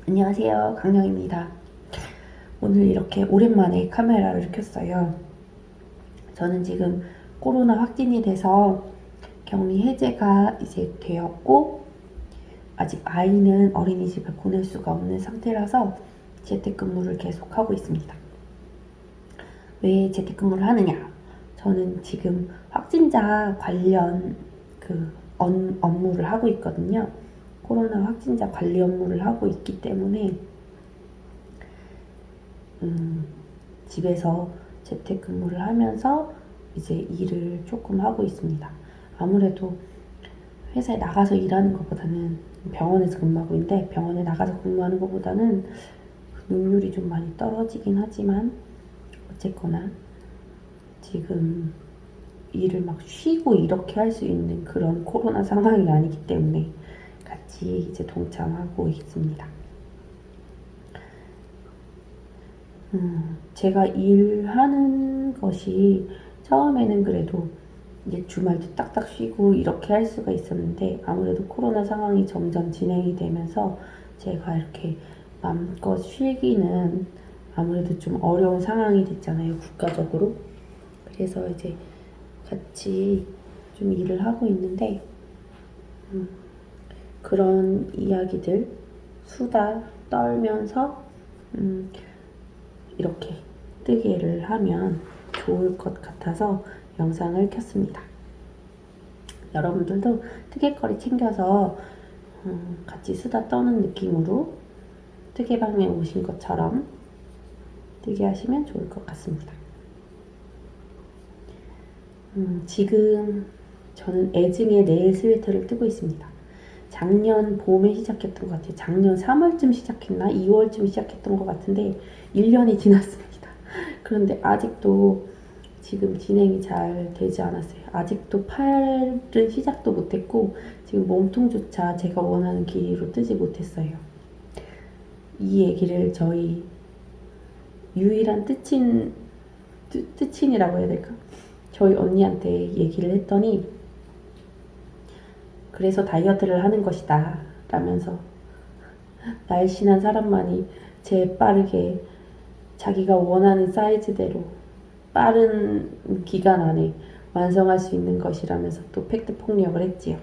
안녕하세요, 강령입니다. 오늘 이렇게 오랜만에 카메라를 켰어요. 저는 지금 코로나 확진이 돼서 격리 해제가 이제 되었고, 아직 아이는 어린이집에 보낼 수가 없는 상태라서 재택근무를 계속 하고 있습니다. 왜 재택근무를 하느냐? 저는 지금 확진자 관련 업무를 하고 있거든요. 코로나 확진자 관리 업무를 하고 있기 때문에 집에서 재택근무를 하면서 이제 일을 조금 하고 있습니다. 아무래도 회사에 나가서 일하는 것보다는, 병원에서 근무하고 있는데 병원에 나가서 근무하는 것보다는 능률이 좀 많이 떨어지긴 하지만, 어쨌거나 지금 일을 막 쉬고 이렇게 할 수 있는 그런 코로나 상황이 아니기 때문에 같이 이제 동참하고 있습니다. 제가 일하는 것이 처음에는 그래도 이제 주말도 딱딱 쉬고 이렇게 할 수가 있었는데, 아무래도 코로나 상황이 점점 진행이 되면서 제가 이렇게 마음껏 쉬기는 아무래도 좀 어려운 상황이 됐잖아요, 국가적으로. 그래서 이제 같이 좀 일을 하고 있는데, 그런 이야기들 수다 떨면서 이렇게 뜨개를 하면 좋을 것 같아서 영상을 켰습니다. 여러분들도 뜨개거리 챙겨서 같이 수다 떠는 느낌으로 뜨개방에 오신 것처럼 뜨개하시면 좋을 것 같습니다. 지금 저는 애증의 네일 스웨터를 뜨고 있습니다. 작년 봄에 시작했던 것 같아요. 작년 3월쯤 시작했나? 2월쯤 시작했던 것 같은데 1년이 지났습니다. 그런데 아직도 지금 진행이 잘 되지 않았어요. 아직도 팔은 시작도 못했고 지금 몸통조차 제가 원하는 길이로 뜨지 못했어요. 이 얘기를 저희 유일한 뜨친이라고 해야 될까? 저희 언니한테 얘기를 했더니, 그래서 다이어트를 하는 것이다 라면서 날씬한 사람만이 재빠르게 자기가 원하는 사이즈대로 빠른 기간 안에 완성할 수 있는 것이라면서 또 팩트 폭력을 했지요.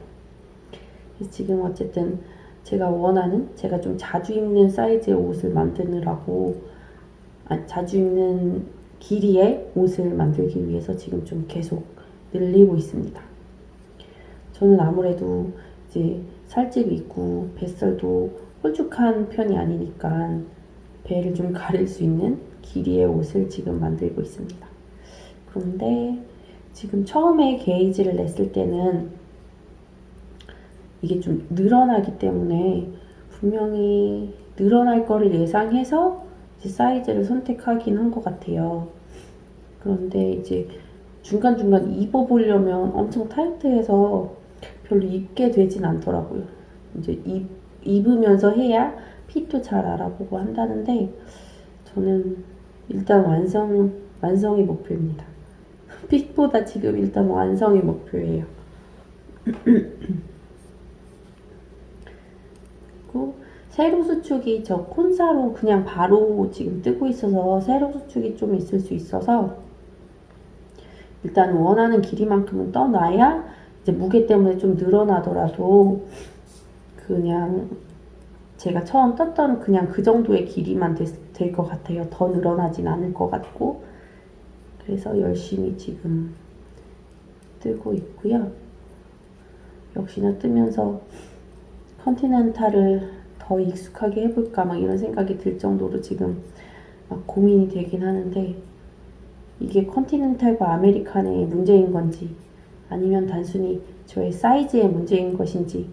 지금 어쨌든 제가 원하는, 제가 좀 자주 입는 사이즈의 옷을 만드느라고, 자주 입는 길이의 옷을 만들기 위해서 지금 좀 계속 늘리고 있습니다. 저는 아무래도 이제 살집이 있고 뱃살도 홀쭉한 편이 아니니까 배를 좀 가릴 수 있는 길이의 옷을 지금 만들고 있습니다. 그런데 지금 처음에 게이지를 냈을 때는 이게 좀 늘어나기 때문에 분명히 늘어날 거를 예상해서 이제 사이즈를 선택하긴 한 것 같아요. 그런데 이제 중간중간 입어보려면 엄청 타이트해서 별로 입게 되진 않더라고요. 이제 입으면서 해야 핏도 잘 알아보고 한다는데, 저는 일단 완성이 목표입니다. 핏보다 지금 일단 완성이 목표예요. 그리고 세로 수축이 저 콘사로 그냥 바로 지금 뜨고 있어서 세로 수축이 좀 있을 수 있어서 일단 원하는 길이만큼은 떠놔야 이제 무게 때문에 좀 늘어나더라도 그냥 제가 처음 떴던 그냥 그 정도의 길이만 될 것 같아요. 더 늘어나진 않을 것 같고. 그래서 열심히 지금 뜨고 있고요. 역시나 뜨면서 컨티넨탈을 더 익숙하게 해볼까 막 이런 생각이 들 정도로 지금 막 고민이 되긴 하는데, 이게 컨티넨탈과 아메리칸의 문제인 건지 아니면 단순히 저의 사이즈의 문제인 것인지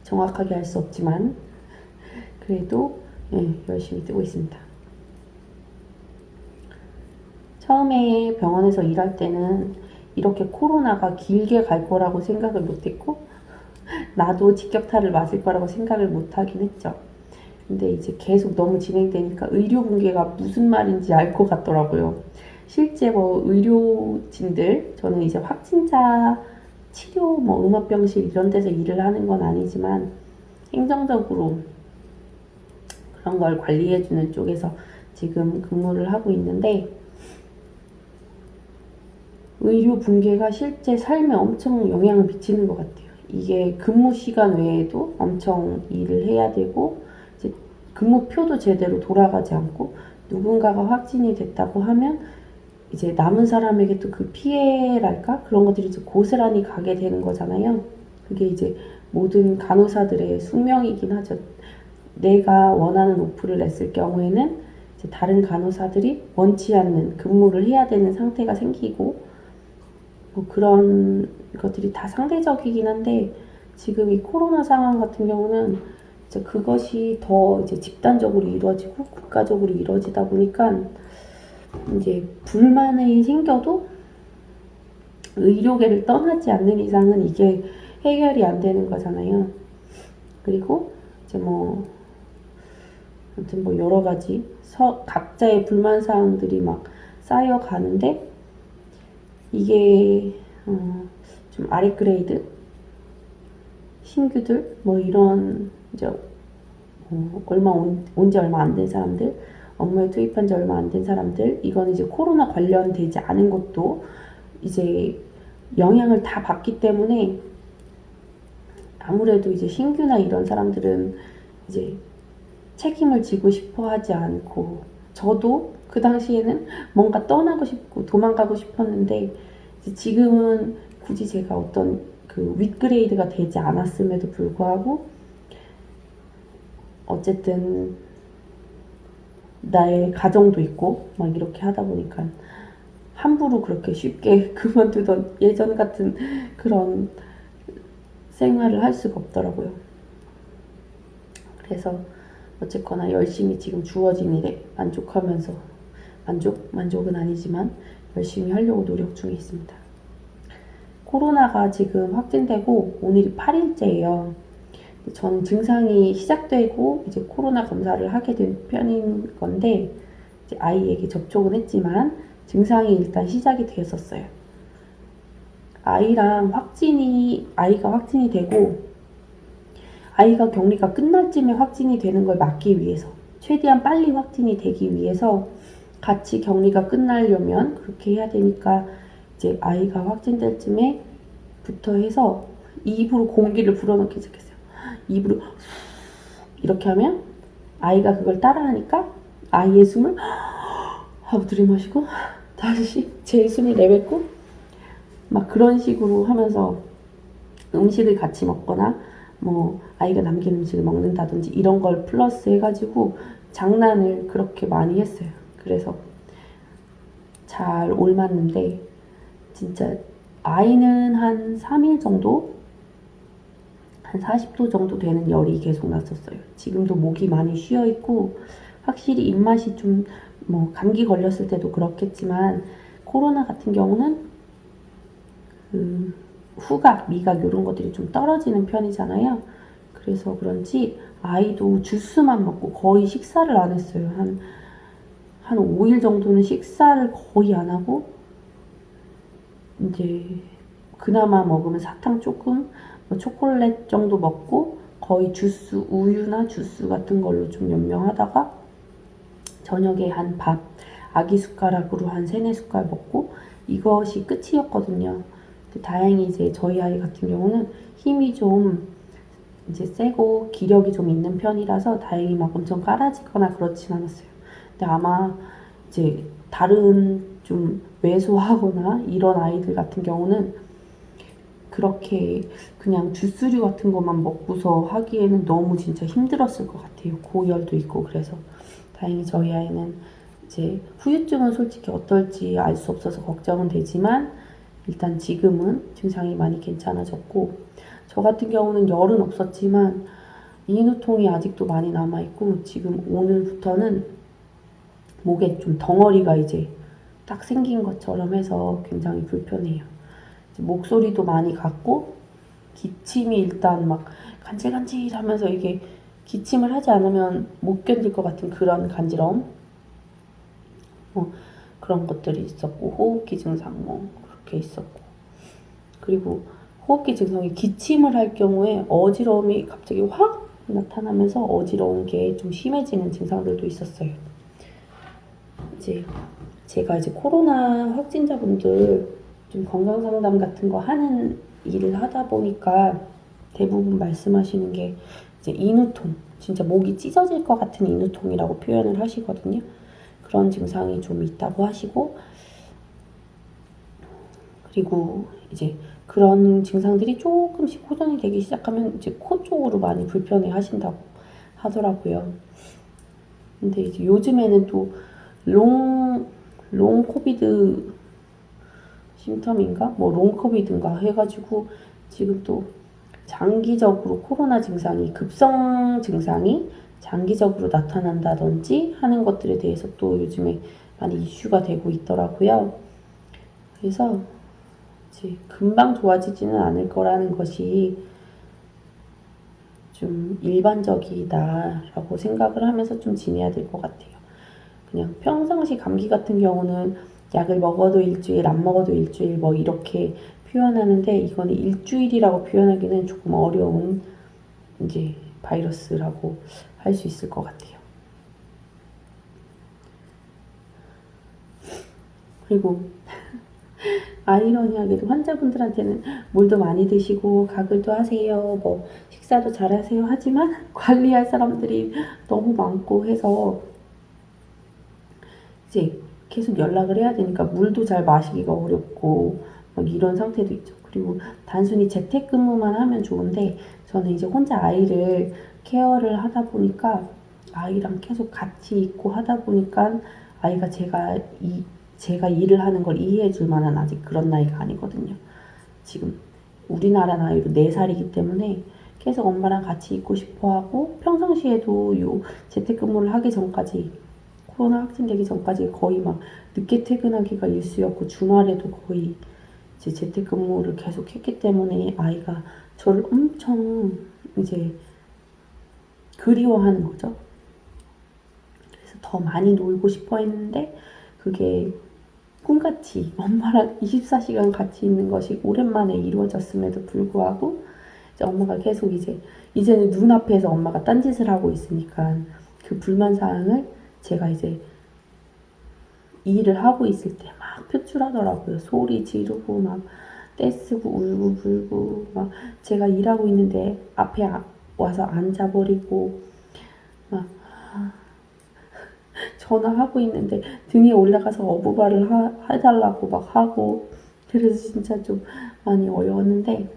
정확하게 알 수 없지만 그래도 열심히 뜨고 있습니다. 처음에 병원에서 일할 때는 이렇게 코로나가 길게 갈 거라고 생각을 못했고, 나도 직격탄을 맞을 거라고 생각을 못 하긴 했죠. 근데 이제 계속 너무 진행되니까 의료 붕괴가 무슨 말인지 알 것 같더라고요. 실제 뭐 의료진들, 저는 이제 확진자 치료, 뭐 음압병실 이런 데서 일을 하는 건 아니지만 행정적으로 그런 걸 관리해주는 쪽에서 지금 근무를 하고 있는데, 의료 붕괴가 실제 삶에 엄청 영향을 미치는 것 같아요. 이게 근무 시간 외에도 엄청 일을 해야 되고, 이제 근무표도 제대로 돌아가지 않고, 누군가가 확진이 됐다고 하면 이제 남은 사람에게 또 그 피해랄까? 그런 것들이 이제 고스란히 가게 되는 거잖아요. 그게 이제 모든 간호사들의 숙명이긴 하죠. 내가 원하는 오프를 냈을 경우에는 이제 다른 간호사들이 원치 않는 근무를 해야 되는 상태가 생기고, 뭐 그런 것들이 다 상대적이긴 한데, 지금 이 코로나 상황 같은 경우는 이제 그것이 더 이제 집단적으로 이루어지고 국가적으로 이루어지다 보니까 이제 불만이 생겨도 의료계를 떠나지 않는 이상은 이게 해결이 안 되는 거잖아요. 그리고 이제 뭐 아무튼 뭐 여러 가지 각자의 불만 사항들이 막 쌓여가는데, 이게 좀 아래 그레이드 신규들 뭐 이런 이제 온지 얼마 안 된 사람들, 업무에 투입한 지 얼마 안 된 사람들, 이건 이제 코로나 관련되지 않은 것도 이제 영향을 다 받기 때문에, 아무래도 이제 신규나 이런 사람들은 이제 책임을 지고 싶어 하지 않고, 저도 그 당시에는 뭔가 떠나고 싶고 도망가고 싶었는데, 지금은 굳이 제가 어떤 그 윗그레이드가 되지 않았음에도 불구하고 어쨌든 나의 가정도 있고 막 이렇게 하다 보니까 함부로 그렇게 쉽게 그만두던 예전 같은 그런 생활을 할 수가 없더라고요. 그래서 어쨌거나 열심히 지금 주어진 일에 만족하면서, 만족은 아니지만 열심히 하려고 노력 중에 있습니다. 코로나가 지금 확진되고 오늘이 8일째예요. 저는 증상이 시작되고 이제 코로나 검사를 하게 된 편인 건데, 이제 아이에게 접촉은 했지만 증상이 일단 시작이 되었었어요. 아이가 확진이 되고 아이가 격리가 끝날 쯤에 확진이 되는 걸 막기 위해서, 최대한 빨리 확진이 되기 위해서 같이 격리가 끝나려면 그렇게 해야 되니까, 이제 아이가 확진될 쯤에부터 해서 입으로 공기를 불어넣기 시작했어요. 입으로 이렇게 하면 아이가 그걸 따라하니까 아이의 숨을 하고 들이마시고 다시 제 숨을 내뱉고 막 그런 식으로 하면서 음식을 같이 먹거나 뭐 아이가 남긴 음식을 먹는다든지 이런 걸 플러스 해가지고 장난을 그렇게 많이 했어요. 그래서 잘 옮았는데, 진짜 아이는 한 3일 정도? 한 40도 정도 되는 열이 계속 났었어요. 지금도 목이 많이 쉬어있고, 확실히 입맛이 좀, 뭐 감기 걸렸을 때도 그렇겠지만 코로나 같은 경우는 후각, 미각 이런 것들이 좀 떨어지는 편이잖아요. 그래서 그런지 아이도 주스만 먹고 거의 식사를 안 했어요. 한 5일 정도는 식사를 거의 안 하고, 이제 그나마 먹으면 사탕 조금, 뭐 초콜릿 정도 먹고 거의 주스, 우유나 주스 같은 걸로 좀 연명하다가 저녁에 한 밥, 아기 숟가락으로 한 3-4숟갈 먹고 이것이 끝이었거든요. 다행히 이제 저희 아이 같은 경우는 힘이 좀 이제 세고 기력이 좀 있는 편이라서 다행히 막 엄청 깔아지거나 그렇진 않았어요. 근데 아마 이제 다른 좀 왜소하거나 이런 아이들 같은 경우는 그렇게 그냥 주스류 같은 것만 먹고서 하기에는 너무 진짜 힘들었을 것 같아요. 고열도 있고. 그래서 다행히 저희 아이는 이제 후유증은 솔직히 어떨지 알 수 없어서 걱정은 되지만 일단 지금은 증상이 많이 괜찮아졌고, 저 같은 경우는 열은 없었지만 인후통이 아직도 많이 남아있고, 지금 오늘부터는 목에 좀 덩어리가 이제 딱 생긴 것처럼 해서 굉장히 불편해요. 목소리도 많이 갔고, 기침이 일단 막 간질간질하면서 이게 기침을 하지 않으면 못 견딜 것 같은 그런 간지러움, 그런 것들이 있었고, 호흡기 증상 그렇게 있었고, 그리고 호흡기 증상이 기침을 할 경우에 어지러움이 갑자기 확 나타나면서 어지러운 게 좀 심해지는 증상들도 있었어요. 이제 제가 이제 코로나 확진자분들 좀 건강 상담 같은 거 하는 일을 하다 보니까 대부분 말씀하시는 게 이제 인후통, 진짜 목이 찢어질 것 같은 인후통이라고 표현을 하시거든요. 그런 증상이 좀 있다고 하시고, 그리고 이제 그런 증상들이 조금씩 호전이 되기 시작하면 이제 코 쪽으로 많이 불편해 하신다고 하더라고요. 근데 이제 요즘에는 또 롱 코비드 심텀인가? 롱 코비드인가 해가지고 지금 또 장기적으로 코로나 증상이, 급성 증상이 장기적으로 나타난다든지 하는 것들에 대해서 또 요즘에 많이 이슈가 되고 있더라고요. 그래서 이제 금방 좋아지지는 않을 거라는 것이 좀 일반적이다라고 생각을 하면서 좀 지내야 될 것 같아요. 그냥 평상시 감기 같은 경우는 약을 먹어도 일주일, 안 먹어도 일주일 이렇게 표현하는데, 이거는 일주일이라고 표현하기는 조금 어려운 이제 바이러스라고 할 수 있을 것 같아요. 그리고 아이러니하게도 환자분들한테는 물도 많이 드시고 가글도 하세요, 식사도 잘 하세요 하지만 관리할 사람들이 너무 많고 해서 이제 계속 연락을 해야 되니까 물도 잘 마시기가 어렵고 이런 상태도 있죠. 그리고 단순히 재택근무만 하면 좋은데, 저는 이제 혼자 아이를 케어를 하다 보니까 아이랑 계속 같이 있고 하다 보니까 아이가 제가 일을 하는 걸 이해해 줄 만한 아직 그런 나이가 아니거든요. 지금 우리나라 나이로 4살이기 때문에 계속 엄마랑 같이 있고 싶어 하고, 평상시에도 요 재택근무를 하기 전까지, 코로나 확진되기 전까지 거의 막 늦게 퇴근하기가 일쑤였고, 주말에도 거의 이제 재택근무를 계속 했기 때문에 아이가 저를 엄청 이제 그리워하는 거죠. 그래서 더 많이 놀고 싶어 했는데, 그게 꿈같이 엄마랑 24시간 같이 있는 것이 오랜만에 이루어졌음에도 불구하고, 이제 엄마가 계속 이제는 눈앞에서 엄마가 딴짓을 하고 있으니까 그 불만사항을 제가 이제 일을 하고 있을 때 막 표출하더라고요. 소리 지르고 막 떼쓰고 울고 불고, 막 제가 일하고 있는데 앞에 와서 앉아버리고, 막 전화하고 있는데 등에 올라가서 어부발을 해달라고 막 하고, 그래서 진짜 좀 많이 어려웠는데,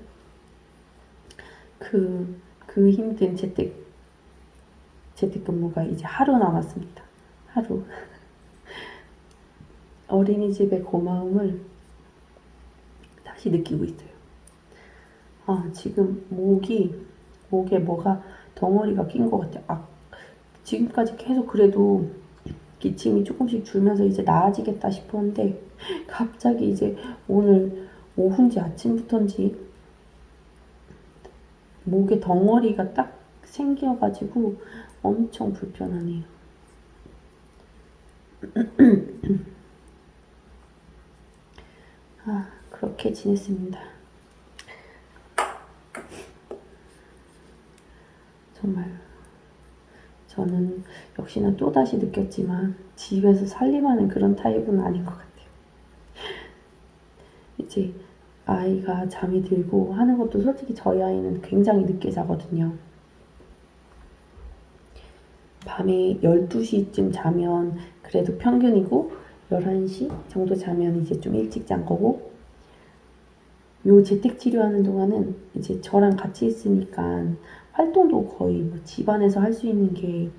그 힘든 재택근무가 이제 하루 남았습니다. 하루. 어린이집의 고마움을 다시 느끼고 있어요. 지금 목에 뭐가 덩어리가 낀 것 같아요. 지금까지 계속 그래도 기침이 조금씩 줄면서 이제 나아지겠다 싶었는데, 갑자기 이제 오늘 오후인지 아침부터인지 목에 덩어리가 딱 생겨가지고 엄청 불편하네요. 그렇게 지냈습니다. 정말 저는 역시나 또다시 느꼈지만 집에서 살림하는 그런 타입은 아닌 것 같아요. 이제 아이가 잠이 들고 하는 것도 솔직히 저희 아이는 굉장히 늦게 자거든요. 밤에 12시쯤 자면 그래도 평균이고, 11시 정도 자면 이제 좀 일찍 잔 거고, 요 재택 치료하는 동안은 이제 저랑 같이 있으니까 활동도 거의 집안에서 할 수 있는 게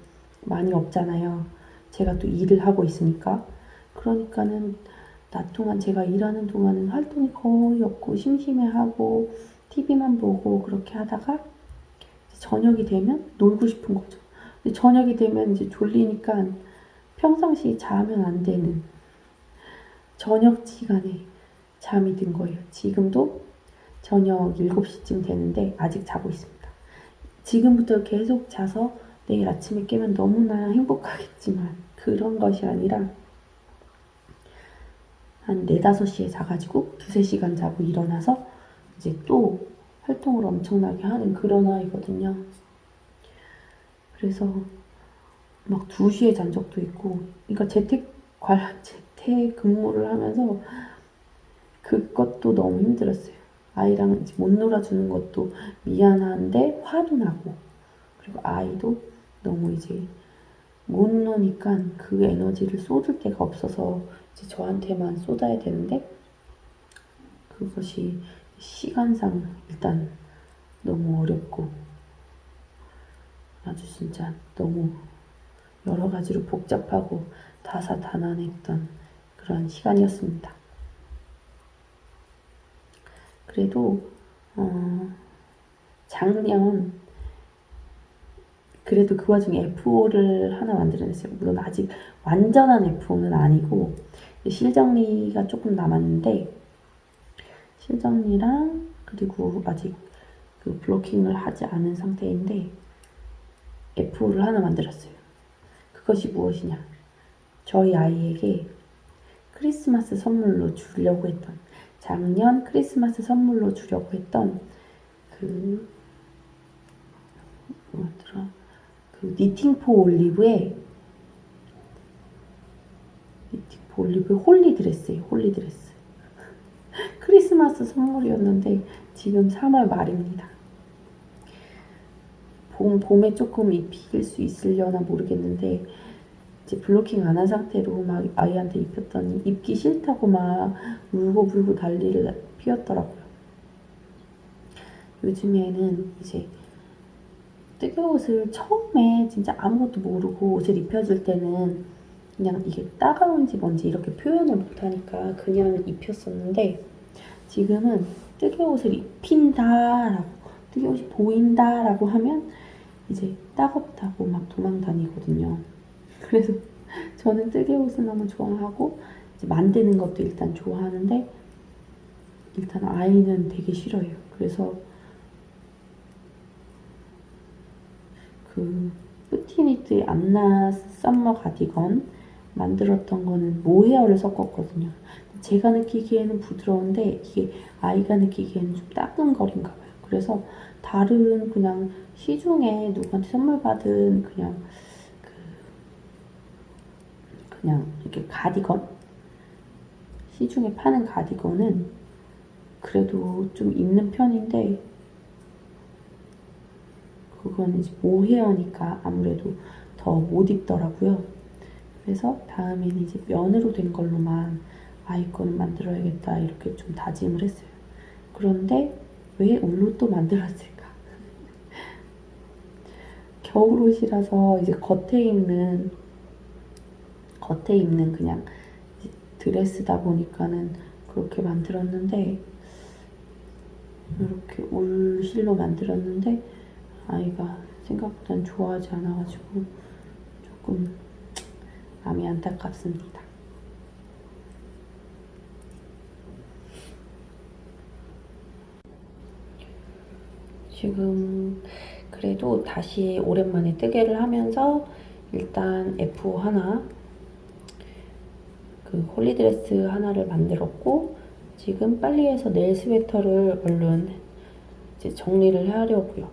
많이 없잖아요. 제가 또 일을 하고 있으니까. 그러니까는 낮 동안, 제가 일하는 동안은 활동이 거의 없고 심심해하고 TV만 보고 그렇게 하다가 저녁이 되면 놀고 싶은 거죠. 근데 저녁이 되면 이제 졸리니까 평상시 자면 안 되는 저녁 시간에 잠이 든 거예요. 지금도 저녁 7시쯤 되는데 아직 자고 있습니다. 지금부터 계속 자서 내일 아침에 깨면 너무나 행복하겠지만 그런 것이 아니라 한 4, 5시에 자가지고 2, 3시간 자고 일어나서 이제 또 활동을 엄청나게 하는 그런 아이거든요. 그래서 막 2시에 잔 적도 있고, 그러니까 재택 근무를 하면서 그것도 너무 힘들었어요. 아이랑 이제 못 놀아주는 것도 미안한데 화도 나고, 그리고 아이도 너무 이제 못 노니까 그 에너지를 쏟을 데가 없어서 이제 저한테만 쏟아야 되는데, 그것이 시간상 일단 너무 어렵고 아주 진짜 너무 여러 가지로 복잡하고 다사다난했던 그런 시간이었습니다. 그래도 작년 그래도 그 와중에 F5를 하나 만들어냈어요. 물론 아직 완전한 F5는 아니고 실정리가 조금 남았는데, 실정리랑 그리고 아직 그 블로킹을 하지 않은 상태인데 F5를 하나 만들었어요. 그것이 무엇이냐? 저희 아이에게 크리스마스 선물로 주려고 했던, 작년 크리스마스 선물로 주려고 했던 그 뭐더라? 그 니팅포 올리브의 홀리드레스예요. 홀리드레스. 크리스마스 선물이었는데 지금 3월 말입니다. 봄에 조금 입힐 수 있으려나 모르겠는데 이제 블로킹 안 한 상태로 막 아이한테 입혔더니 입기 싫다고 막 울고 난리를 피웠더라고요. 요즘에는 이제 뜨개운 옷을 처음에 진짜 아무것도 모르고 옷을 입혀줄 때는 그냥 이게 따가운지 뭔지 이렇게 표현을 못하니까 그냥 입혔었는데, 지금은 뜨개운 옷을 입힌다라고, 뜨개운 옷이 보인다라고 하면 이제 따갑다고 막 도망 다니거든요. 그래서 저는 뜨개운 옷을 너무 좋아하고 이제 만드는 것도 일단 좋아하는데, 일단 아이는 되게 싫어해요. 그래서 그 뿌티니트 안나 썸머 가디건 만들었던 거는 모헤어를 섞었거든요. 제가 느끼기에는 부드러운데 이게 아이가 느끼기에는 좀 따끔거린가 봐요. 그래서 다른 그냥 시중에 누구한테 선물 받은 그냥 이렇게 가디건, 시중에 파는 가디건은 그래도 좀 입는 편인데, 그건 이제 모헤어니까 아무래도 더 못 입더라고요. 그래서 다음에는 이제 면으로 된 걸로만 아이 거는 만들어야겠다 이렇게 좀 다짐을 했어요. 그런데 왜 울로 또 만들었을까? 겨울옷이라서 이제 겉에 입는 그냥 드레스다 보니까는 그렇게 만들었는데, 이렇게 울실로 만들었는데 아이가 생각보단 좋아하지 않아가지고 조금 마음이 안타깝습니다. 지금 그래도 다시 오랜만에 뜨개를 하면서 일단 F 하나, 그 홀리드레스 하나를 만들었고, 지금 빨리 해서 네일 스웨터를 얼른 이제 정리를 하려고요.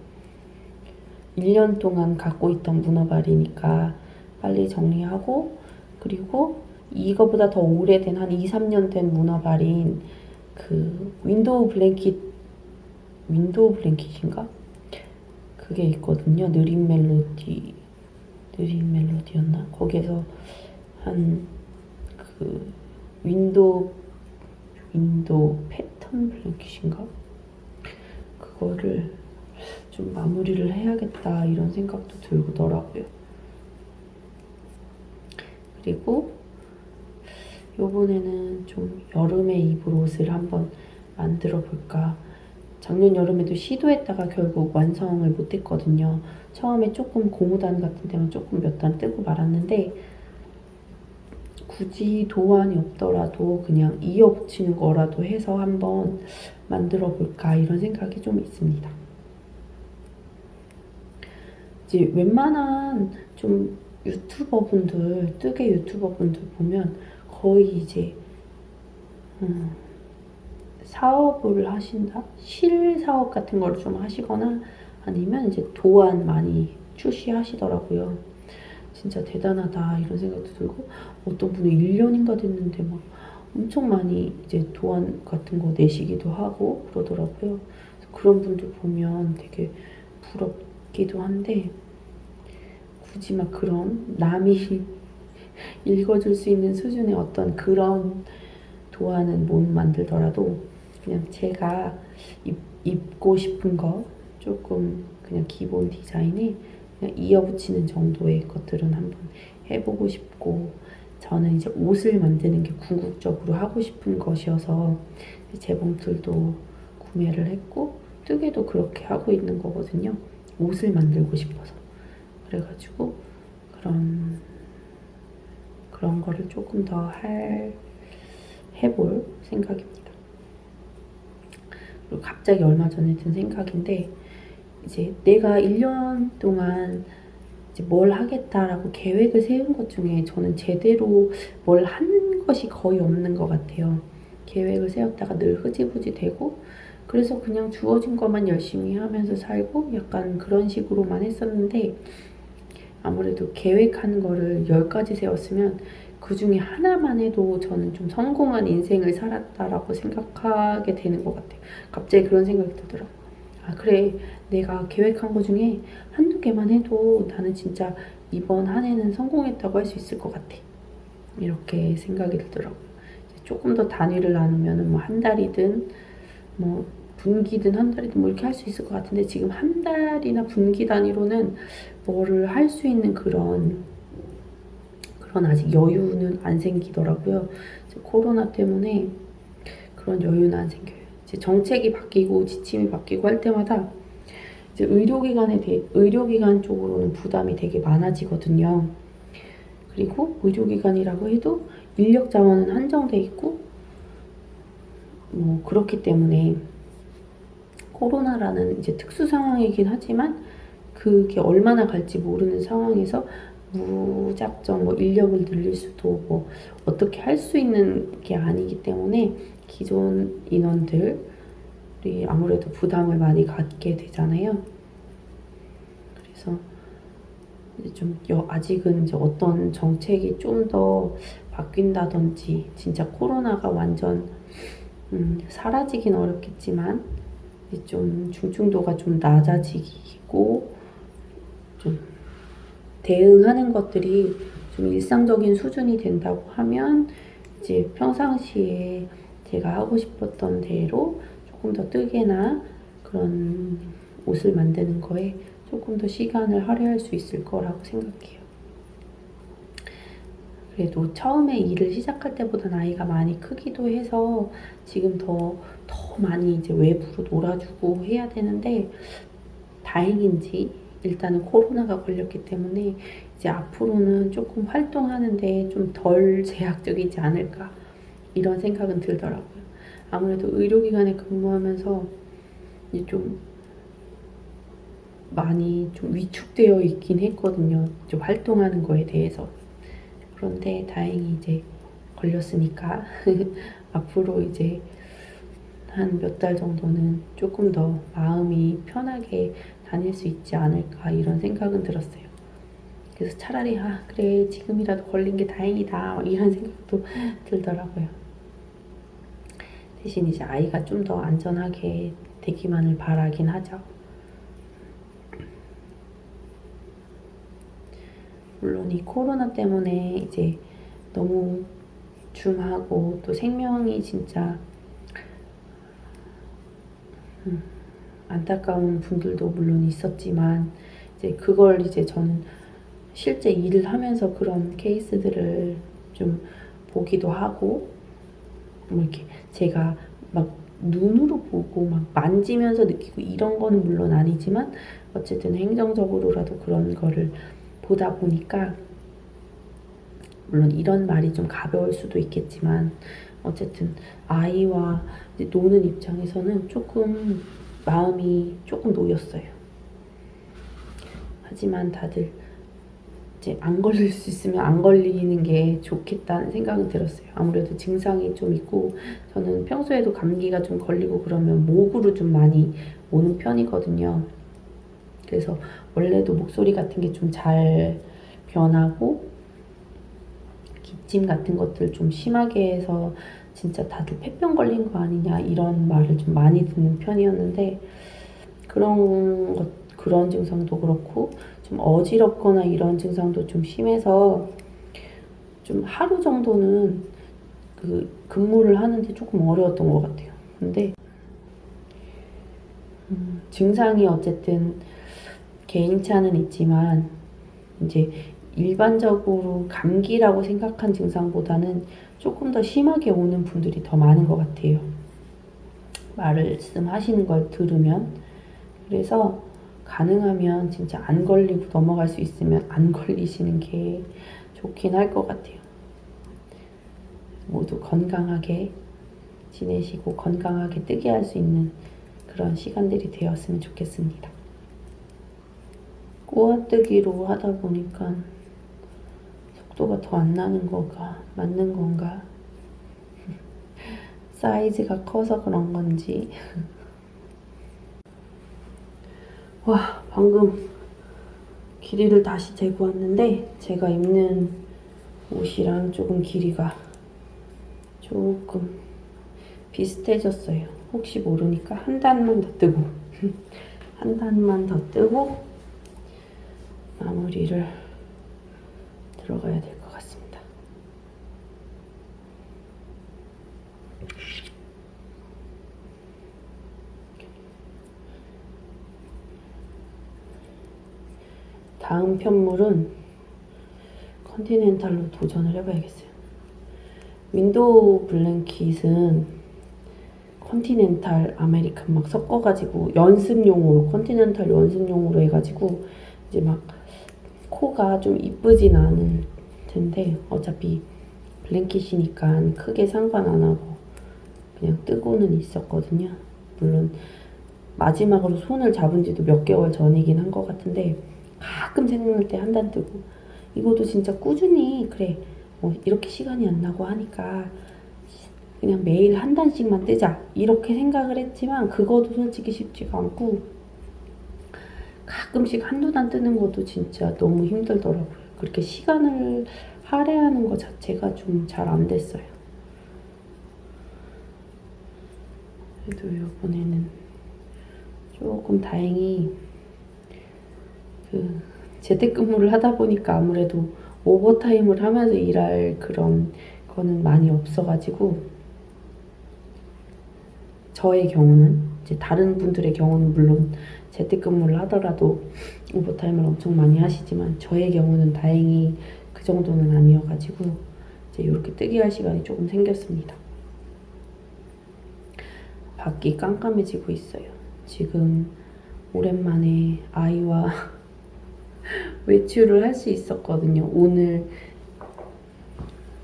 1년 동안 갖고 있던 문어발이니까 빨리 정리하고, 그리고 이거보다 더 오래된 한 2, 3년 된 문어발인 그 윈도우 블랭킷인가? 그게 있거든요. 느린 멜로디였나? 거기에서 한 그 윈도우 패턴 블랭킷인가? 그거를 좀 마무리를 해야겠다 이런 생각도 들더라고요. 그리고 요번에는 좀 여름에 입을 옷을 한번 만들어 볼까. 작년 여름에도 시도했다가 결국 완성을 못했거든요. 처음에 조금 고무단 같은 데만 조금 몇 단 뜨고 말았는데, 굳이 도안이 없더라도 그냥 이어붙이는 거라도 해서 한번 만들어 볼까 이런 생각이 좀 있습니다. 이제 웬만한 좀 유튜버분들, 뜨개 유튜버분들 보면 거의 이제 사업을 하신다? 실사업 같은 걸 좀 하시거나 아니면 이제 도안 많이 출시하시더라고요. 진짜 대단하다 이런 생각도 들고 어떤 분은 1년인가 됐는데 막 엄청 많이 이제 도안 같은 거 내시기도 하고 그러더라고요. 그런 분들 보면 되게 부럽기도 한데 굳이 막 그런 남이 읽어줄 수 있는 수준의 어떤 그런 도안은 못 만들더라도 그냥 제가 입고 싶은 거 조금 그냥 기본 디자인에 그냥 이어붙이는 정도의 것들은 한번 해보고 싶고 저는 이제 옷을 만드는 게 궁극적으로 하고 싶은 것이어서 재봉틀도 구매를 했고 뜨개도 그렇게 하고 있는 거거든요. 옷을 만들고 싶어서 그래가지고 그런 거를 조금 더 해볼 생각입니다. 그리고 갑자기 얼마 전에 든 생각인데 이제 내가 1년 동안 이제 뭘 하겠다라고 계획을 세운 것 중에 저는 제대로 뭘 한 것이 거의 없는 것 같아요. 계획을 세웠다가 늘 흐지부지 되고 그래서 그냥 주어진 것만 열심히 하면서 살고 약간 그런 식으로만 했었는데 아무래도 계획한 거를 10가지 세웠으면 그 중에 하나만 해도 저는 좀 성공한 인생을 살았다라고 생각하게 되는 것 같아요. 갑자기 그런 생각이 들더라고요. 아, 그래. 내가 계획한 거 중에 한두 개만 해도 나는 진짜 이번 한 해는 성공했다고 할 수 있을 것 같아. 이렇게 생각이 들더라고요. 조금 더 단위를 나누면 뭐 한 달이든 뭐 분기든 한 달이든 뭐 이렇게 할 수 있을 것 같은데 지금 한 달이나 분기 단위로는 뭐를 할 수 있는 그런 아직 여유는 안 생기더라고요. 코로나 때문에 그런 여유는 안 생겨요. 이제 정책이 바뀌고 지침이 바뀌고 할 때마다 이제 의료기관 쪽으로는 부담이 되게 많아지거든요. 그리고 의료기관이라고 해도 인력 자원은 한정돼 있고 뭐 그렇기 때문에 코로나라는 이제 특수 상황이긴 하지만 그게 얼마나 갈지 모르는 상황에서 무작정 뭐 인력을 늘릴 수도 뭐 어떻게 할 수 있는 게 아니기 때문에 기존 인원들이 아무래도 부담을 많이 갖게 되잖아요. 그래서 이제 좀 아직은 이제 어떤 정책이 좀 더 바뀐다든지 진짜 코로나가 완전 사라지긴 어렵겠지만 좀 중증도가 좀 낮아지고 좀 대응하는 것들이 좀 일상적인 수준이 된다고 하면 이제 평상시에 제가 하고 싶었던 대로 조금 더 뜨개나 그런 옷을 만드는 거에 조금 더 시간을 할애할 수 있을 거라고 생각해요. 그래도 처음에 일을 시작할 때보다 나이가 많이 크기도 해서 지금 더 많이 이제 외부로 놀아주고 해야 되는데 다행인지 일단은 코로나가 걸렸기 때문에 이제 앞으로는 조금 활동하는데 좀 덜 제약적이지 않을까 이런 생각은 들더라고요. 아무래도 의료기관에 근무하면서 이제 좀 많이 좀 위축되어 있긴 했거든요. 좀 활동하는 거에 대해서. 그런데 다행히 이제 걸렸으니까 앞으로 이제 한 몇 달 정도는 조금 더 마음이 편하게 다닐 수 있지 않을까 이런 생각은 들었어요. 그래서 차라리 그래 지금이라도 걸린 게 다행이다 이런 생각도 들더라고요. 대신 이제 아이가 좀 더 안전하게 되기만을 바라긴 하죠. 물론 이 코로나 때문에 이제 너무 중하고 또 생명이 진짜 안타까운 분들도 물론 있었지만 이제 그걸 이제 저는 실제 일을 하면서 그런 케이스들을 좀 보기도 하고 뭐 이렇게 제가 막 눈으로 보고 막 만지면서 느끼고 이런 거는 물론 아니지만 어쨌든 행정적으로라도 그런 거를 보다 보니까 물론 이런 말이 좀 가벼울 수도 있겠지만 어쨌든 아이와 이제 노는 입장에서는 조금 마음이 조금 놓였어요. 하지만 다들 이제 안 걸릴 수 있으면 안 걸리는 게 좋겠다는 생각이 들었어요. 아무래도 증상이 좀 있고 저는 평소에도 감기가 좀 걸리고 그러면 목으로 좀 많이 오는 편이거든요. 그래서 원래도 목소리 같은 게 좀 잘 변하고 기침 같은 것들 좀 심하게 해서 진짜 다들 폐병 걸린 거 아니냐 이런 말을 좀 많이 듣는 편이었는데 그런 증상도 그렇고 좀 어지럽거나 이런 증상도 좀 심해서 좀 하루 정도는 그 근무를 하는데 조금 어려웠던 것 같아요. 근데 증상이 어쨌든 개인차는 있지만 이제 일반적으로 감기라고 생각한 증상보다는 조금 더 심하게 오는 분들이 더 많은 것 같아요. 말씀하시는 걸 들으면. 그래서 가능하면 진짜 안 걸리고 넘어갈 수 있으면 안 걸리시는 게 좋긴 할 것 같아요. 모두 건강하게 지내시고 건강하게 뜨게 할 수 있는 그런 시간들이 되었으면 좋겠습니다. 꼬아뜨기로 하다 보니까 속도가 더 안 나는 거가 맞는 건가? 사이즈가 커서 그런 건지. 와, 방금 길이를 다시 재고 왔는데 제가 입는 옷이랑 조금 길이가 조금 비슷해졌어요. 혹시 모르니까 한 단만 더 뜨고 한 단만 더 뜨고 마무리를 들어가야 될 것 같습니다. 다음 편물은 컨티넨탈로 도전을 해봐야겠어요. 윈도우 블랭킷은 컨티넨탈, 아메리칸 막 섞어가지고 연습용으로 컨티넨탈 연습용으로 해가지고 이제 막 코가 좀 이쁘진 않은 텐데 어차피 블랭킷이니까 크게 상관 안 하고 그냥 뜨고는 있었거든요. 물론 마지막으로 손을 잡은 지도 몇 개월 전이긴 한 것 같은데 가끔 생각날 때 한 단 뜨고 이것도 진짜 꾸준히 그래 뭐 이렇게 시간이 안 나고 하니까 그냥 매일 한 단씩만 뜨자 이렇게 생각을 했지만 그것도 솔직히 쉽지가 않고 가끔씩 한두 단 뜨는 것도 진짜 너무 힘들더라고요. 그렇게 시간을 할애하는 것 자체가 좀 잘 안 됐어요. 그래도 이번에는 조금 다행히 그 재택근무를 하다 보니까 아무래도 오버타임을 하면서 일할 그런 거는 많이 없어가지고 저의 경우는 이제 다른 분들의 경우는 물론 재택근무를 하더라도 오버타임을 엄청 많이 하시지만 저의 경우는 다행히 그 정도는 아니어가지고 이제 이렇게 뜨게 할 시간이 조금 생겼습니다. 밖이 깜깜해지고 있어요. 지금 오랜만에 아이와 외출을 할 수 있었거든요. 오늘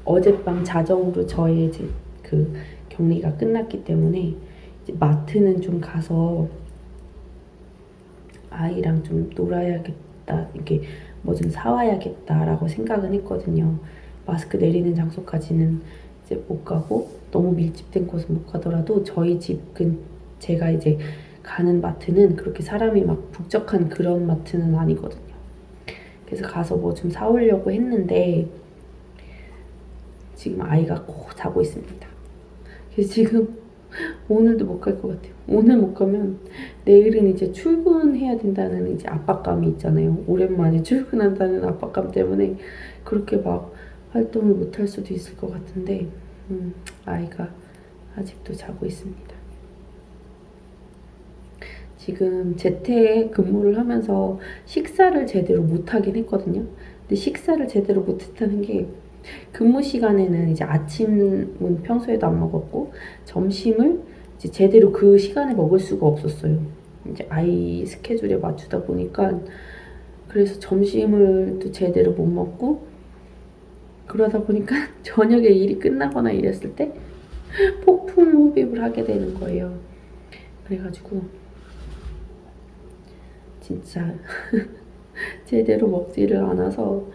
어젯밤 자정으로 저의 이제 그 격리가 끝났기 때문에 이제 마트는 좀 가서 아이랑 좀 놀아야겠다, 이렇게 뭐 좀 사와야겠다라고 생각은 했거든요. 마스크 내리는 장소까지는 이제 못 가고 너무 밀집된 곳은 못 가더라도 저희 집 제가 이제 가는 마트는 그렇게 사람이 막 북적한 그런 마트는 아니거든요. 그래서 가서 뭐 좀 사오려고 했는데 지금 아이가 꼭 자고 있습니다. 그래서 지금 오늘도 못 갈 것 같아요. 오늘 못 가면 내일은 이제 출근해야 된다는 이제 압박감이 있잖아요. 오랜만에 출근한다는 압박감 때문에 그렇게 막 활동을 못 할 수도 있을 것 같은데 아이가 아직도 자고 있습니다. 지금 재택 근무를 하면서 식사를 제대로 못 하긴 했거든요. 근데 식사를 제대로 못 했다는 게 근무 시간에는 이제 아침은 평소에도 안 먹었고 점심을 이제 제대로 그 시간에 먹을 수가 없었어요. 이제 아이 스케줄에 맞추다 보니까 그래서 점심을 또 제대로 못 먹고 그러다 보니까 저녁에 일이 끝나거나 이랬을 때 폭풍 흡입을 하게 되는 거예요. 그래가지고 진짜 제대로 먹지를 않아서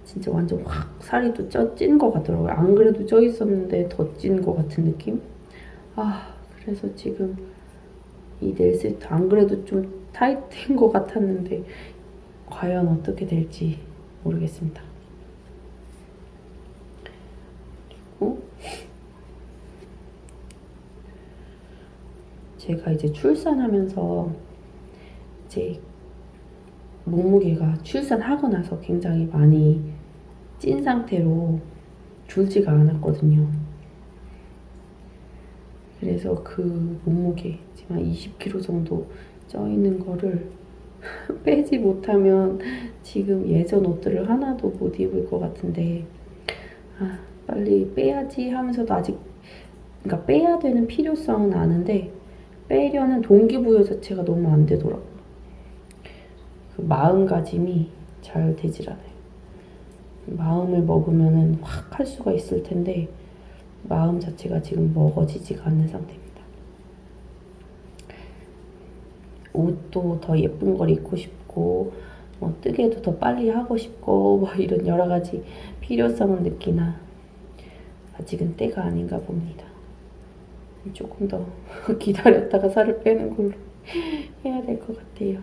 진짜 완전 확 살이 또 찐 것 같더라고요. 안 그래도 쪄 있었는데 더 찐 것 같은 느낌? 그래서 지금 이 넬세트 안 그래도 좀 타이트한 것 같았는데 과연 어떻게 될지 모르겠습니다. 그리고 제가 이제 출산하면서 이제 몸무게가 출산하고 나서 굉장히 많이 찐 상태로 줄지가 않았거든요. 그래서 그 몸무게 지금 한 20kg 정도 쪄 있는 거를 빼지 못하면 지금 예전 옷들을 하나도 못 입을 것 같은데 빨리 빼야지 하면서도 아직 그러니까 빼야 되는 필요성은 아는데 빼려는 동기부여 자체가 너무 안 되더라고요. 그 마음가짐이 잘 되질 않아요. 마음을 먹으면은 확 할 수가 있을 텐데 마음 자체가 지금 먹어지지가 않는 상태입니다. 옷도 더 예쁜 걸 입고 싶고 뭐 뜨개도 더 빨리 하고 싶고 뭐 이런 여러 가지 필요성은 느끼나 아직은 때가 아닌가 봅니다. 조금 더 기다렸다가 살을 빼는 걸로 해야 될 것 같아요.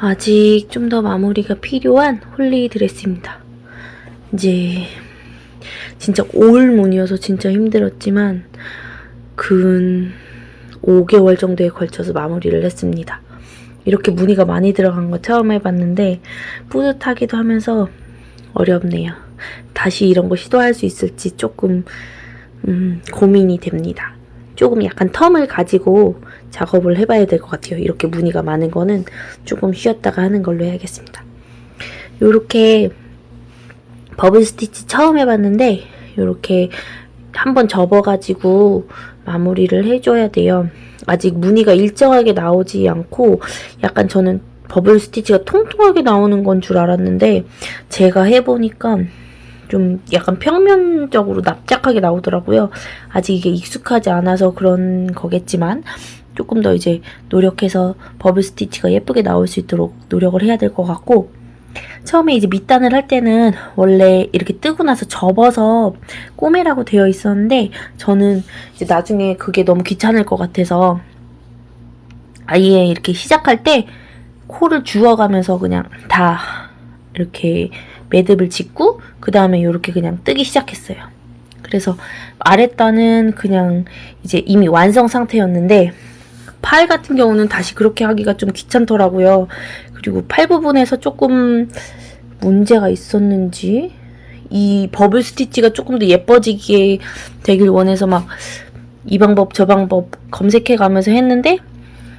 아직 좀 더 마무리가 필요한 홀리 드레스입니다. 이제 진짜 올 무늬여서 진짜 힘들었지만 근 5개월 정도에 걸쳐서 마무리를 했습니다. 이렇게 무늬가 많이 들어간 거 처음 해봤는데 뿌듯하기도 하면서 어렵네요. 다시 이런 거 시도할 수 있을지 조금 고민이 됩니다. 조금 약간 텀을 가지고 작업을 해봐야 될 것 같아요. 이렇게 무늬가 많은 거는 조금 쉬었다가 하는 걸로 해야겠습니다. 요렇게 버블 스티치 처음 해봤는데 요렇게 한번 접어가지고 마무리를 해줘야 돼요. 아직 무늬가 일정하게 나오지 않고 약간 저는 버블 스티치가 통통하게 나오는 건 줄 알았는데 제가 해보니까 좀 약간 평면적으로 납작하게 나오더라고요. 아직 이게 익숙하지 않아서 그런 거겠지만 조금 더 이제 노력해서 버블 스티치가 예쁘게 나올 수 있도록 노력을 해야 될 것 같고, 처음에 이제 밑단을 할 때는 원래 이렇게 뜨고 나서 접어서 꼬매라고 되어 있었는데 저는 이제 나중에 그게 너무 귀찮을 것 같아서 아예 이렇게 시작할 때 코를 주워가면서 그냥 다 이렇게 매듭을 짓고 그 다음에 이렇게 그냥 뜨기 시작했어요. 그래서 아랫단은 그냥 이제 이미 완성 상태였는데 팔 같은 경우는 다시 그렇게 하기가 좀 귀찮더라고요. 그리고 팔 부분에서 조금 문제가 있었는지 이 버블 스티치가 조금 더 예뻐지게 되길 원해서 막 이 방법 저 방법 검색해 가면서 했는데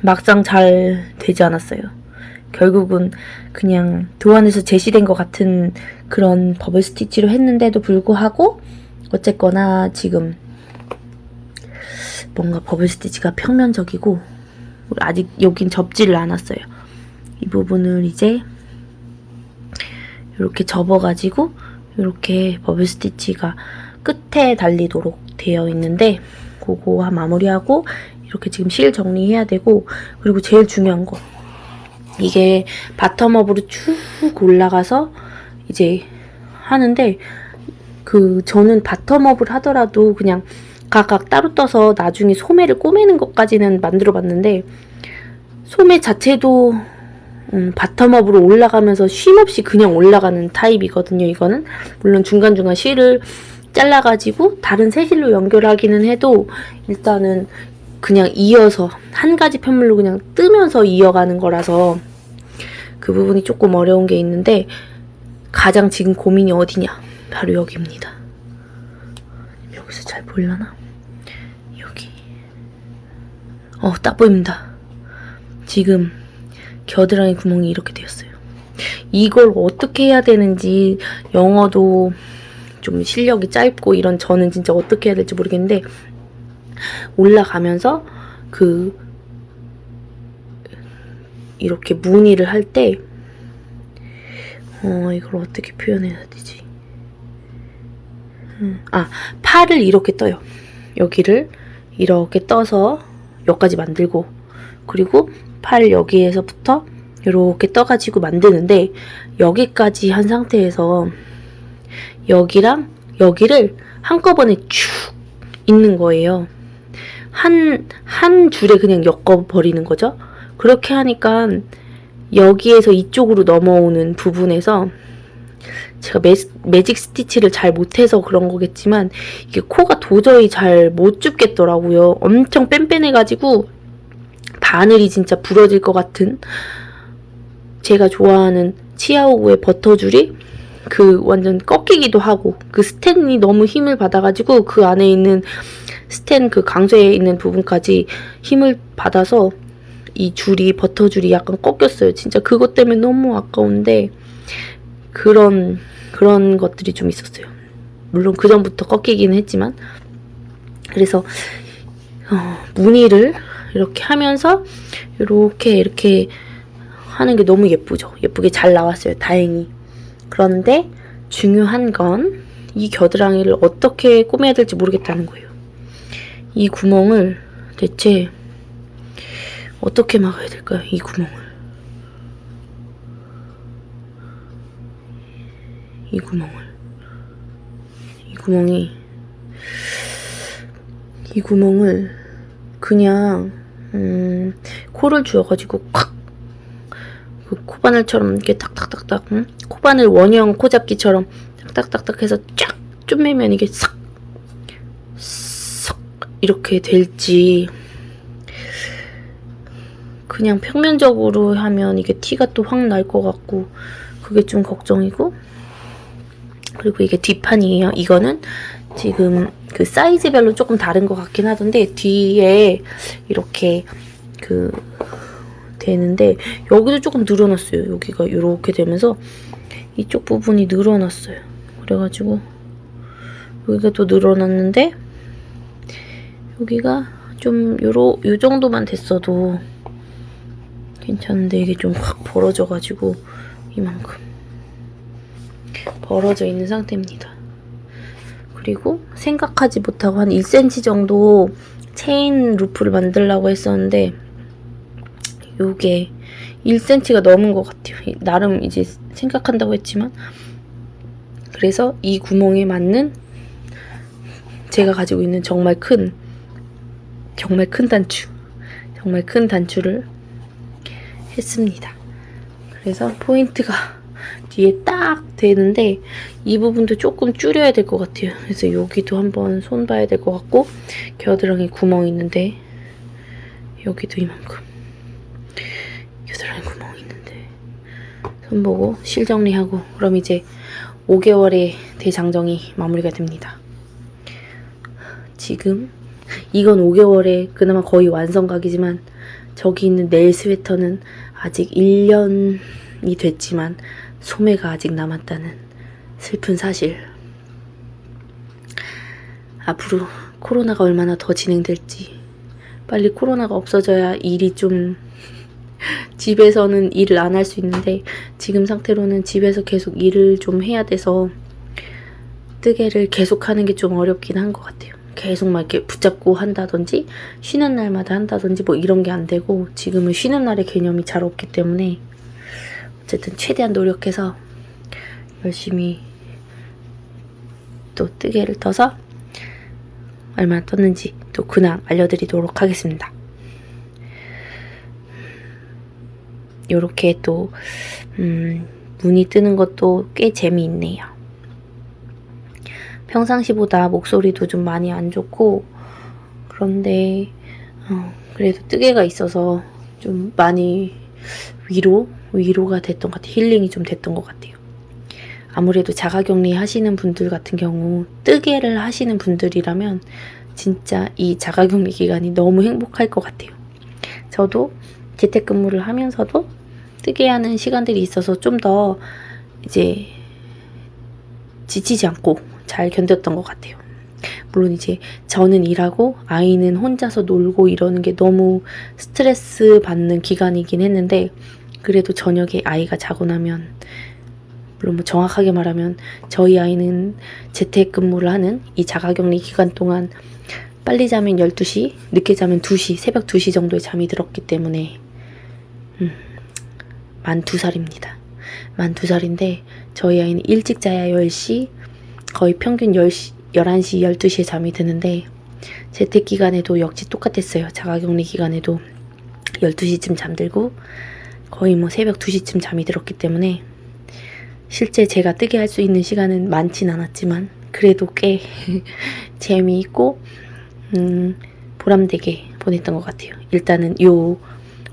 막상 잘 되지 않았어요. 결국은 그냥 도안에서 제시된 것 같은 그런 버블 스티치로 했는데도 불구하고 어쨌거나 지금 뭔가 버블 스티치가 평면적이고 아직 여긴 접지를 않았어요. 이 부분을 이제 이렇게 접어가지고 이렇게 버블 스티치가 끝에 달리도록 되어 있는데 그거 마무리하고 이렇게 지금 실 정리해야 되고, 그리고 제일 중요한 거 이게 바텀업으로 쭉 올라가서 이제 하는데 저는 바텀업을 하더라도 그냥 각각 따로 떠서 나중에 소매를 꼬매는 것까지는 만들어 봤는데 소매 자체도 바텀업으로 올라가면서 쉼없이 그냥 올라가는 타입이거든요. 이거는 물론 중간중간 실을 잘라가지고 다른 새 실로 연결하기는 해도 일단은 그냥 이어서 한 가지 편물로 그냥 뜨면서 이어가는 거라서 그 부분이 조금 어려운 게 있는데, 가장 지금 고민이 어디냐? 바로 여기입니다. 여기서 잘 보이려나? 여기. 딱 보입니다. 지금 겨드랑이 구멍이 이렇게 되었어요. 이걸 어떻게 해야 되는지, 영어도 좀 실력이 짧고 이런 저는 진짜 어떻게 해야 될지 모르겠는데, 올라가면서 이렇게 무늬를 할 때 이걸 어떻게 표현해야 되지? 팔을 이렇게 떠요. 여기를 이렇게 떠서 여기까지 만들고, 그리고 팔 여기에서부터 이렇게 떠가지고 만드는데, 여기까지 한 상태에서 여기랑 여기를 한꺼번에 쭉 잇는 거예요. 한 줄에 그냥 엮어버리는 거죠. 그렇게 하니까 여기에서 이쪽으로 넘어오는 부분에서 제가 매직 스티치를 잘 못해서 그런 거겠지만 이게 코가 도저히 잘 못 줍겠더라고요. 엄청 뺀뺀해가지고 바늘이 진짜 부러질 것 같은, 제가 좋아하는 치아오구의 버터줄이 완전 꺾이기도 하고, 스텐이 너무 힘을 받아가지고 그 안에 있는 스텐 강쇠에 있는 부분까지 힘을 받아서 이 버터줄이 약간 꺾였어요. 진짜 그것 때문에 너무 아까운데 그런 것들이 좀 있었어요. 물론 그 전부터 꺾이긴 했지만. 그래서 무늬를 이렇게 하면서 이렇게 하는 게 너무 예쁘죠. 예쁘게 잘 나왔어요. 다행히. 그런데 중요한 건 이 겨드랑이를 어떻게 꾸며야 될지 모르겠다는 거예요. 이 구멍을 대체 어떻게 막아야 될까요? 이 구멍을 그냥 코를 쥐어가지고 콱, 코바늘처럼 이렇게 탁탁탁탁, 코바늘 원형 코잡기처럼 딱딱딱딱 해서 쫙 쪼매면 이게 싹 이렇게 될지, 그냥 평면적으로 하면 이게 티가 또 확 날 것 같고 그게 좀 걱정이고. 그리고 이게 뒷판이에요. 이거는 지금 사이즈별로 조금 다른 것 같긴 하던데 뒤에 이렇게 되는데 여기도 조금 늘어났어요. 여기가 이렇게 되면서 이쪽 부분이 늘어났어요. 그래가지고 여기가 또 늘어났는데 여기가 좀 요 정도만 됐어도 괜찮은데 이게 좀 확 벌어져가지고 이만큼 벌어져 있는 상태입니다. 그리고 생각하지 못하고 한 1cm 정도 체인 루프를 만들려고 했었는데 요게 1cm가 넘은 것 같아요. 나름 이제 생각한다고 했지만 그래서 이 구멍에 맞는 제가 가지고 있는 정말 큰 단추를 했습니다. 그래서 포인트가 뒤에 딱 되는데 이 부분도 조금 줄여야 될 것 같아요. 그래서 여기도 한번 손 봐야 될 것 같고 겨드랑이 구멍이 있는데 여기도 이만큼 겨드랑이 구멍이 있는데 손 보고 실 정리하고 그럼 이제 5개월의 대장정이 마무리가 됩니다. 지금 이건 5개월에 그나마 거의 완성각이지만 저기 있는 네일 스웨터는 아직 1년이 됐지만 소매가 아직 남았다는 슬픈 사실. 앞으로 코로나가 얼마나 더 진행될지 빨리 코로나가 없어져야 일이 좀 집에서는 일을 안 할 수 있는데 지금 상태로는 집에서 계속 일을 좀 해야 돼서 뜨개를 계속 하는 게 좀 어렵긴 한 것 같아요. 계속 막 이렇게 붙잡고 한다든지 쉬는 날마다 한다든지 뭐 이런 게 안 되고 지금은 쉬는 날의 개념이 잘 없기 때문에 어쨌든 최대한 노력해서 열심히 또 뜨개를 떠서 얼마나 떴는지 또 근황 알려드리도록 하겠습니다. 요렇게 또 문이 뜨는 것도 꽤 재미있네요. 평상시보다 목소리도 좀 많이 안 좋고 그런데 그래도 뜨개가 있어서 좀 많이 위로가 됐던 것 같아요. 힐링이 좀 됐던 것 같아요. 아무래도 자가격리 하시는 분들 같은 경우 뜨개를 하시는 분들이라면 진짜 이 자가격리 기간이 너무 행복할 것 같아요. 저도 재택근무를 하면서도 뜨개하는 시간들이 있어서 좀 더 이제 지치지 않고 잘 견뎠던 것 같아요. 물론 이제 저는 일하고 아이는 혼자서 놀고 이러는 게 너무 스트레스 받는 기간이긴 했는데 그래도 저녁에 아이가 자고 나면 물론 뭐 정확하게 말하면 저희 아이는 재택근무를 하는 이 자가격리 기간 동안 빨리 자면 12시, 늦게 자면 2시, 새벽 2시 정도에 잠이 들었기 때문에 만 2살입니다. 만 2살인데 저희 아이는 일찍 자야 10시, 거의 평균 10시, 11시, 12시에 잠이 드는데 재택 기간에도 역시 똑같았어요. 자가격리 기간에도 12시쯤 잠들고 거의 뭐 새벽 2시쯤 잠이 들었기 때문에 실제 제가 뜨게 할 수 있는 시간은 많진 않았지만 그래도 꽤 재미있고 보람되게 보냈던 것 같아요. 일단은 요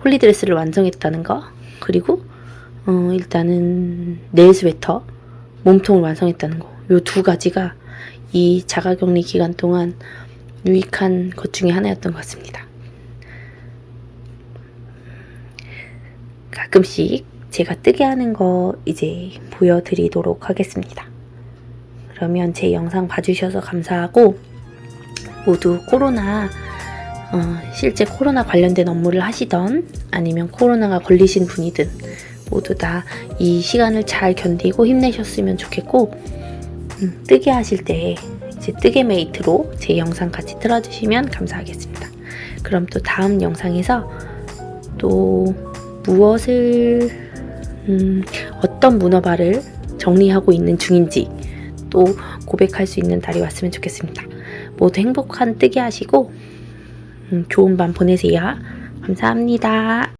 홀리드레스를 완성했다는 거 그리고 일단은 네일 스웨터 몸통을 완성했다는 거 요 두 가지가 이 자가격리 기간 동안 유익한 것 중에 하나였던 것 같습니다. 가끔씩 제가 뜨게 하는 거 이제 보여드리도록 하겠습니다. 그러면 제 영상 봐주셔서 감사하고 모두 실제 코로나 관련된 업무를 하시던 아니면 코로나가 걸리신 분이든 모두 다 이 시간을 잘 견디고 힘내셨으면 좋겠고 뜨개 하실 때 이제 뜨개 메이트로 제 영상 같이 틀어주시면 감사하겠습니다. 그럼 또 다음 영상에서 또 무엇을 어떤 문어발을 정리하고 있는 중인지 또 고백할 수 있는 날이 왔으면 좋겠습니다. 모두 행복한 뜨개 하시고 좋은 밤 보내세요. 감사합니다.